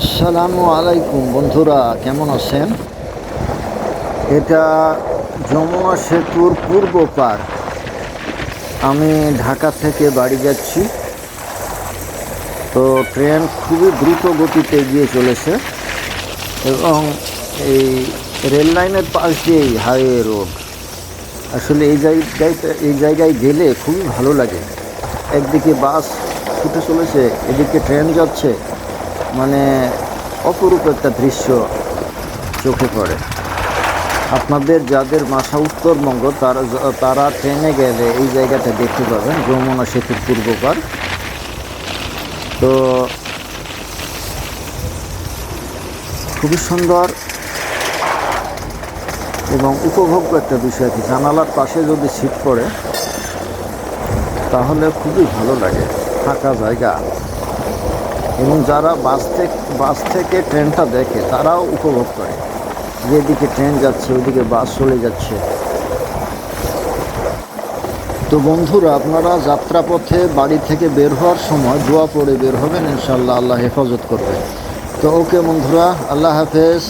আসসালামু আলাইকুম বন্ধুরা, কেমন আছেন? এটা যমুনা সেতুর পূর্ব পার। আমি ঢাকা থেকে বাড়ি যাচ্ছি। তো ট্রেন খুবই দ্রুত গতিতে এগিয়ে চলেছে এবং এই রেল লাইনের পাশ দিয়েই হাইওয়ে রোড। আসলে এই জায়গায় গেলে খুবই ভালো লাগে। একদিকে বাস ছুটে চলেছে, এদিকে ট্রেন যাচ্ছে, মানে অপরূপ একটা দৃশ্য চোখে পড়ে। আপনাদের যাদের বাসা উত্তরবঙ্গ তারা ট্রেনে গেলে এই জায়গাটা দেখতে পাবেন, যমুনা সেতুর পূর্ব পার। তো খুবই সুন্দর এবং উপভোগ্য একটা বিষয় কি, জানালার পাশে যদি সিট পড়ে তাহলে খুবই ভালো লাগে, ফাঁকা জায়গা। এবং যারা বাস থেকে ট্রেনটা দেখে তারাও উপভোগ করে, যেদিকে ট্রেন যাচ্ছে ওইদিকে বাস চলে যাচ্ছে। তো বন্ধুরা, আপনারা যাত্রাপথে বাড়ি থেকে বের হওয়ার সময় দোয়া পড়ে বের হবেন, ইনশাআল্লাহ আল্লাহ হেফাজত করবে। তো ওকে বন্ধুরা, আল্লাহ হাফেজ।